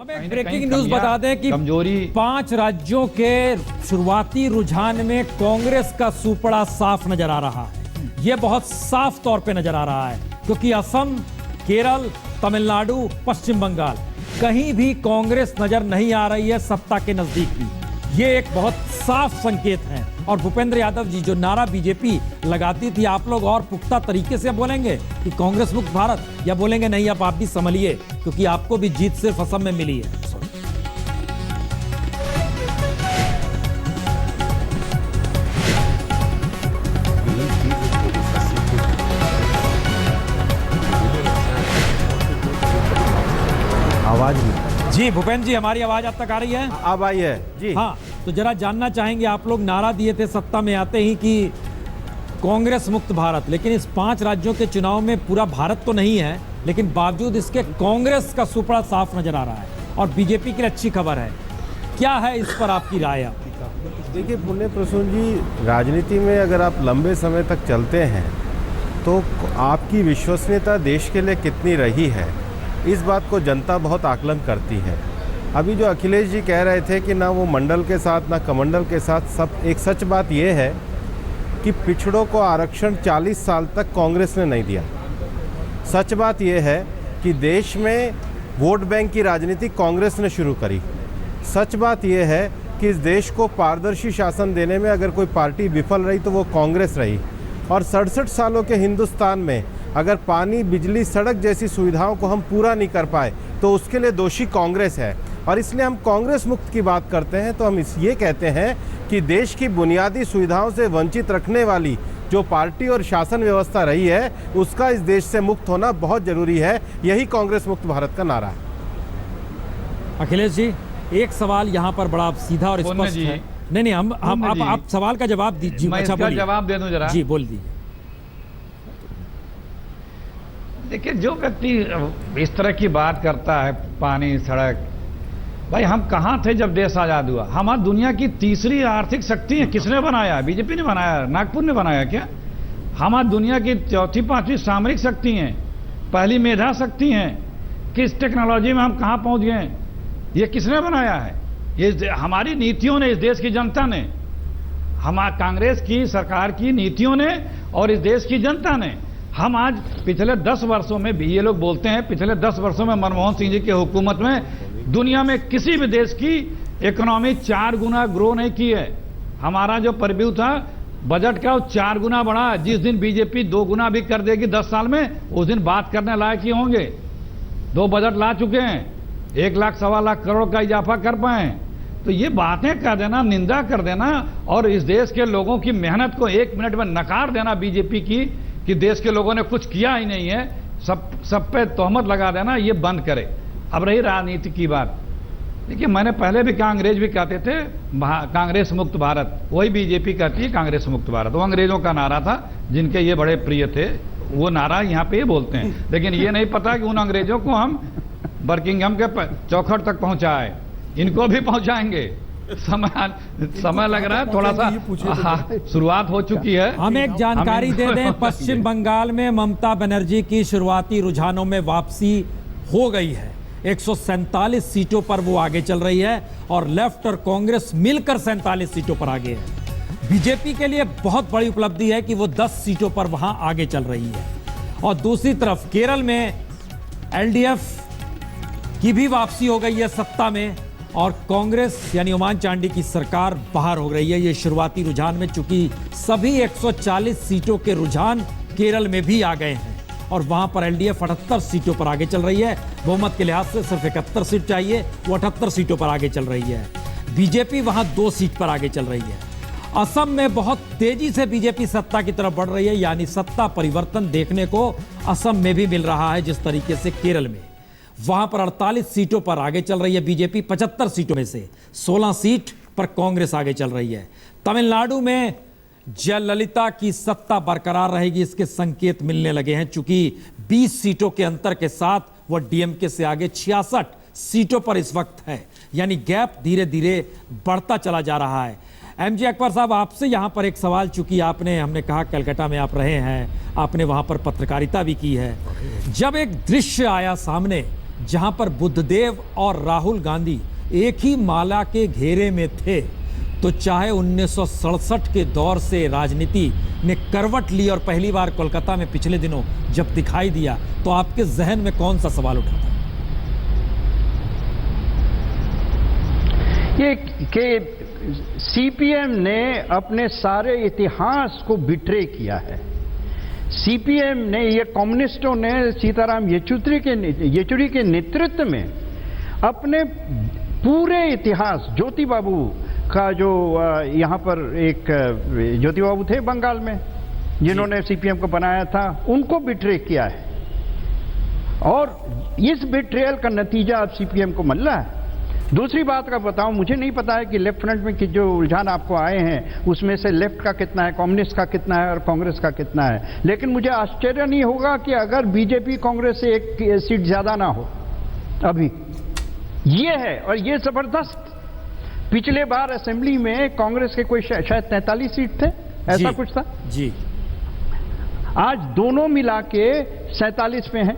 हम एक breaking news बता दें कि कमजोरी 5 राज्यों के शुरुआती रुझान में कांग्रेस का सुपड़ा साफ नजर आ रहा है। यह बहुत साफ तौर पे नजर आ रहा है क्योंकि असम, केरल, तमिलनाडु, पश्चिम बंगाल कहीं भी कांग्रेस नजर नहीं आ रही है सत्ता के नजदीक भी। ये एक बहुत साफ संकेत है। और भूपेंद्र यादव जी जो नारा बीजेपी लगाती थी, आप लोग और पुख्ता तरीके से बोलेंगे कि कांग्रेस मुक्त भारत, या बोलेंगे नहीं अब आप भी संभलिए क्योंकि आपको भी जीत सिर्फ असम में मिली है। आवाज जी भूपेंद्र जी, हमारी आवाज अब तक आ रही है? अब आई है जी। हाँ, तो जरा जानना चाहेंगे, आप लोग नारा दिए थे सत्ता में आते ही कि कांग्रेस मुक्त भारत, लेकिन इस 5 राज्यों के चुनाव में पूरा भारत तो नहीं है, लेकिन बावजूद इसके कांग्रेस का सुपड़ा साफ नजर आ रहा है और बीजेपी के लिए अच्छी खबर है। क्या है इस पर आपकी राय? देखिए पुण्य प्रसून जी, राजनीति में अगर आप लंबे समय तक चलते हैं तो आपकी विश्वसनीयता देश के लिए कितनी रही है, इस बात को जनता बहुत आकलन करती है। अभी जो अखिलेश जी कह रहे थे कि ना वो मंडल के साथ ना कमंडल के साथ, सब एक सच बात ये है कि पिछड़ों को आरक्षण 40 साल तक कांग्रेस ने नहीं दिया। सच बात ये है कि देश में वोट बैंक की राजनीति कांग्रेस ने शुरू करी। सच बात ये है कि इस देश को पारदर्शी शासन देने में अगर कोई पार्टी विफल रही तो वो कांग्रेस रही। और 67 सालों के हिंदुस्तान में अगर पानी, बिजली, सड़क जैसी सुविधाओं को हम पूरा नहीं कर पाए तो उसके लिए दोषी कांग्रेस है। और इसलिए हम कांग्रेस मुक्त की बात करते हैं तो हम ये कहते हैं कि देश की बुनियादी सुविधाओं से वंचित रखने वाली जो पार्टी और शासन व्यवस्था रही है उसका इस देश से मुक्त होना बहुत जरूरी है। यही कांग्रेस मुक्त भारत का नारा है। अखिलेश जी, एक सवाल यहाँ पर बड़ा सीधा और स्पष्ट है। नहीं, हम आप सवाल का जवाब दीजिए। अच्छा बोलिए। जवाब दे दूं जरा। जी बोल दीजिए। देखिए, जो व्यक्ति इस तरह की बात करता है, पानी, सड़क, भाई हम कहाँ थे जब देश आजाद हुआ? हम आज दुनिया की तीसरी आर्थिक शक्ति है। किसने बनाया? बीजेपी ने बनाया? नागपुर ने बनाया क्या? हम आज दुनिया की चौथी, 5वीं सामरिक शक्ति हैं, पहली मेधा शक्ति हैं। किस टेक्नोलॉजी में हम कहाँ पहुँच गए? ये किसने बनाया है? ये हमारी नीतियों ने, इस देश की जनता ने, कांग्रेस की सरकार की नीतियों ने और इस देश की जनता ने। हम आज पिछले 10 वर्षों में भी, ये लोग बोलते हैं पिछले 10 वर्षों में मनमोहन सिंह जी की हुकूमत में दुनिया में किसी भी देश की इकोनॉमी 4 गुना ग्रो नहीं की है। हमारा जो परव्यू था बजट का, वो 4 गुना बढ़ा। जिस दिन बीजेपी 2 गुना भी कर देगी 10 साल में, उस दिन बात करने लायक ही होंगे। 2 बजट ला चुके हैं, 1 लाख, 1.25 लाख करोड़ का इजाफा कर पाए। तो ये बातें कर देना, निंदा कर देना और इस देश के लोगों की मेहनत को 1 मिनट में नकार देना बीजेपी की कि देश के लोगों ने कुछ किया ही नहीं है, सब पे तोहमत लगा देना, ये बंद करे। अब रही राजनीति की बात, देखिए मैंने पहले भी कहा, अंग्रेज भी कहते थे कांग्रेस मुक्त भारत, वही बीजेपी कहती है कांग्रेस मुक्त भारत। वो अंग्रेजों का नारा था जिनके ये बड़े प्रिय थे, वो नारा यहाँ पे ये बोलते हैं। लेकिन ये नहीं पता कि उन अंग्रेजों को हम बर्किंघम के चौखट तक पहुँचाए, इनको भी पहुँचाएंगे। समय लग रहा है, थोड़ा सा शुरुआत हो चुकी है। हम एक जानकारी दे दें, पश्चिम बंगाल में ममता बनर्जी की शुरुआती रुझानों में वापसी हो गई है। 147 सीटों पर वो आगे चल रही है और लेफ्ट और कांग्रेस मिलकर 47 सीटों पर आगे है। बीजेपी के लिए बहुत बड़ी उपलब्धि है कि वो 10 सीटों पर वहां आगे चल रही है। और दूसरी तरफ केरल में एलडीएफ की भी वापसी हो गई है सत्ता में और कांग्रेस यानी ओमान चांडी की सरकार बाहर हो रही है। ये शुरुआती रुझान में चूंकि सभी 140 सीटों के रुझान केरल में भी आ गए हैं और वहां पर एलडीएफ 78 सीटों पर आगे चल रही है। बहुमत के लिहाज से सिर्फ 71 सीट चाहिए, वो 78 सीटों पर आगे चल रही है। बीजेपी वहां 2 सीट पर आगे चल रही है। असम में बहुत तेजी से बीजेपी सत्ता की तरफ बढ़ रही है, यानी सत्ता परिवर्तन देखने को असम में भी मिल रहा है जिस तरीके से केरल में। वहां पर 48 सीटों पर आगे चल रही है बीजेपी, 75 सीटों में से 16 सीट पर कांग्रेस आगे चल रही है। तमिलनाडु में जयललिता की सत्ता बरकरार रहेगी, इसके संकेत मिलने लगे हैं। चूंकि 20 सीटों के अंतर के साथ वह डीएमके से आगे 66 सीटों पर इस वक्त है, यानी गैप धीरे धीरे बढ़ता चला जा रहा है। एमजे अकबर साहब, आपसे यहां पर एक सवाल, चूंकि हमने कहा कलकत्ता में आप रहे हैं, आपने वहां पर पत्रकारिता भी की है। जब एक दृश्य आया सामने जहां पर बुद्धदेव और राहुल गांधी एक ही माला के घेरे में थे, तो चाहे 1967 के दौर से राजनीति ने करवट ली और पहली बार कोलकाता में पिछले दिनों जब दिखाई दिया, तो आपके जहन में कौन सा सवाल उठा था? ये कि सीपीएम ने अपने सारे इतिहास को बिट्रे किया है। सीपीएम ने, ये कम्युनिस्टों ने सीताराम येचुरी के नेतृत्व में अपने पूरे इतिहास, ज्योति बाबू का जो यहाँ पर एक ज्योति बाबू थे बंगाल में जिन्होंने सीपीएम को बनाया था, उनको बिट्रे किया है। और इस बिट्रेयल का नतीजा अब सीपीएम को मिल रहा है। दूसरी बात का बताऊं, मुझे नहीं पता है कि लेफ्ट फ्रंट में कि जो रुझान आपको आए हैं उसमें से लेफ्ट का कितना है, कम्युनिस्ट का कितना है और कांग्रेस का कितना है, लेकिन मुझे आश्चर्य नहीं होगा कि अगर बीजेपी कांग्रेस से एक सीट ज्यादा ना हो अभी। ये है, और ये जबरदस्त। पिछले बार असेंबली में कांग्रेस के कोई शायद 43 सीट थे, ऐसा कुछ था जी। आज दोनों मिला के 47 पे हैं।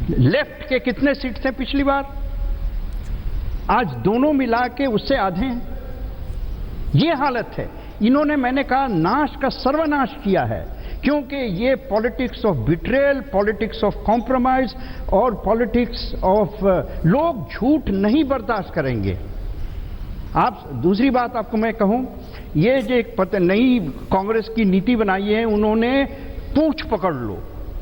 लेफ्ट के कितने सीट थे पिछली बार? आज दोनों मिला के उससे आधे हैं। ये हालत है। इन्होंने, मैंने कहा, नाश का सर्वनाश किया है, क्योंकि ये politics of betrayal, politics of compromise और पॉलिटिक्स ऑफ लोग झूठ नहीं बर्दाश्त करेंगे। आप, दूसरी बात आपको मैं कहूं, ये जो एक नई कांग्रेस की नीति बनाई है उन्होंने, पूंछ पकड़ लो,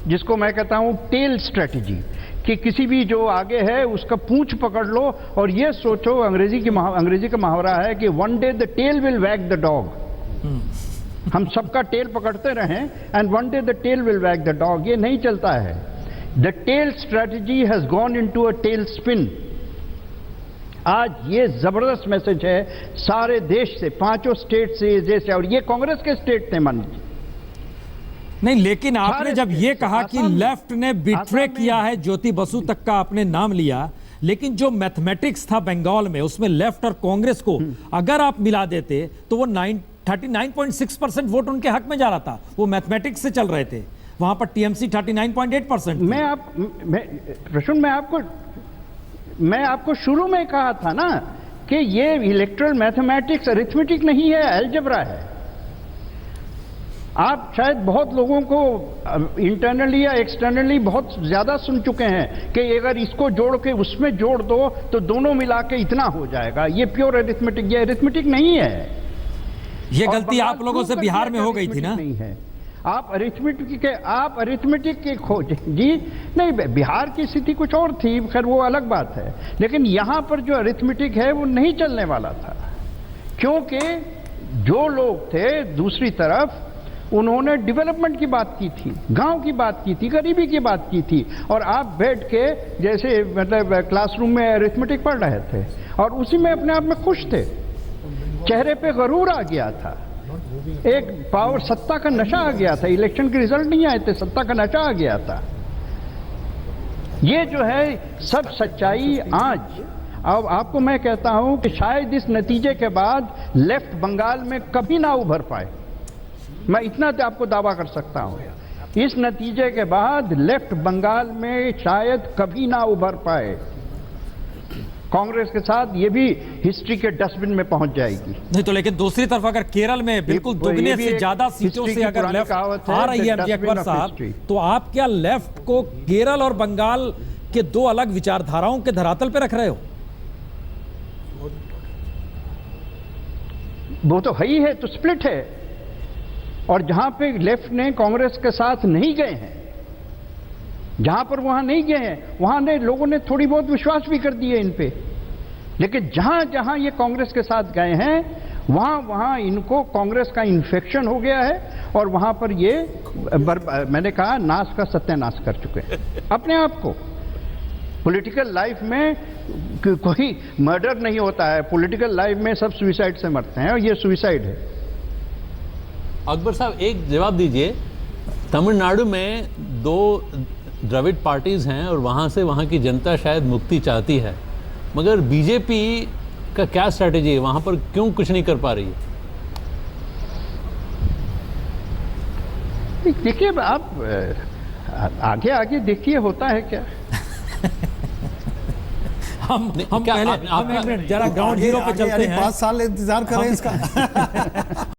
जिसको मैं कहता हूं टेल स्ट्रेटजी, कि किसी भी जो आगे है उसका पूंछ पकड़ लो और ये सोचो, अंग्रेजी का मुहावरा है कि one day the tail will wag the dog. हम सबका टेल पकड़ते रहें and one day the tail will wag the dog. ये नहीं चलता है। The tail strategy has gone into a tailspin. आज ये जबरदस्त मैसेज है सारे देश से, 5 स्टेट से, जैसे, और ये कांग्रेस के स्टेट थे मान लीजिए। नहीं, लेकिन आपने जब ये कहा कि लेफ्ट ने बिट्रे किया है, ज्योति बसु तक का आपने नाम लिया, लेकिन जो मैथमेटिक्स था बंगाल में, उसमें लेफ्ट और कांग्रेस को अगर आप मिला देते तो वो 39.6% वोट उनके हक में जा रहा था। वो मैथमेटिक्स से चल रहे थे। वहां पर टीएमसी 39.8%। मैं आपको शुरू में कहा था ना कि ये इलेक्ट्रल मैथमेटिक्स अरिथमेटिक नहीं है, अलजेब्रा है। आप शायद बहुत लोगों को इंटरनली या एक्सटर्नली बहुत ज्यादा सुन चुके हैं कि अगर इसको जोड़ के उसमें जोड़ दो तो दोनों मिला के इतना हो जाएगा। ये प्योर अरिथमेटिक, ये अरिथमेटिक नहीं है। ये गलती आप लोगों से बिहार में हो गई थी ना? नहीं है। आप अरिथमेटिक के खोज जी नहीं, बिहार की स्थिति कुछ और थी, खैर वो अलग बात है, लेकिन यहां पर जो अरिथमेटिक है वो नहीं चलने वाला था, क्योंकि जो लोग थे दूसरी तरफ उन्होंने डेवलपमेंट की बात की थी, गांव की बात की थी, गरीबी की बात की थी, और आप बैठ के जैसे मतलब क्लासरूम में अरिथमेटिक पढ़ रहे थे और उसी में अपने आप में खुश थे। चेहरे पे गरूर आ गया था, एक पावर, सत्ता का नशा आ गया था। इलेक्शन के रिजल्ट नहीं आए थे, सत्ता का नशा आ गया था। ये जो है सब सच्चाई आज। अब आपको मैं कहता हूं कि शायद इस नतीजे के बाद लेफ्ट बंगाल में कभी ना उभर पाए। मैं इतना आपको दावा कर सकता हूं, इस नतीजे के बाद लेफ्ट बंगाल में शायद कभी ना उभर पाए। कांग्रेस के साथ ये भी हिस्ट्री के डस्टबिन में पहुंच जाएगी। नहीं तो, लेकिन दूसरी तरफ अगर केरल में बिल्कुल दुगने से ज्यादा सीटों से अगर लेफ्ट आ रही है एमजी अकबर साहब, तो आप क्या लेफ्ट को केरल और बंगाल के दो अलग विचारधाराओं के धरातल पे रख रहे हो? वो तो है ही है, तो स्प्लिट है। और जहां पे लेफ्ट ने कांग्रेस के साथ नहीं गए हैं, जहां पर वहां नहीं गए हैं, वहां ने लोगों ने थोड़ी बहुत विश्वास भी कर दिए इन पे, लेकिन जहां जहां ये कांग्रेस के साथ गए हैं वहां वहां इनको कांग्रेस का इन्फेक्शन हो गया है और वहां पर ये मैंने कहा नाश का सत्यानाश कर चुके हैं अपने आप को। पॉलिटिकल लाइफ में कोई मर्डर नहीं होता है, पॉलिटिकल लाइफ में सब सुसाइड से मरते हैं और ये सुसाइड है। अकबर साहब एक जवाब दीजिए, तमिलनाडु में 2 द्रविड़ पार्टीज हैं और वहाँ से वहाँ की जनता शायद मुक्ति चाहती है, मगर बीजेपी का क्या स्ट्रैटेजी है, वहाँ पर क्यों कुछ नहीं कर पा रही है? देखिए आप आगे आगे देखिए होता है क्या। हम क्या पहले आप- हम एक मिनट जरा ग्राउंड जीरो पे चलते हैं। 5 साल इंतजार करें इसका।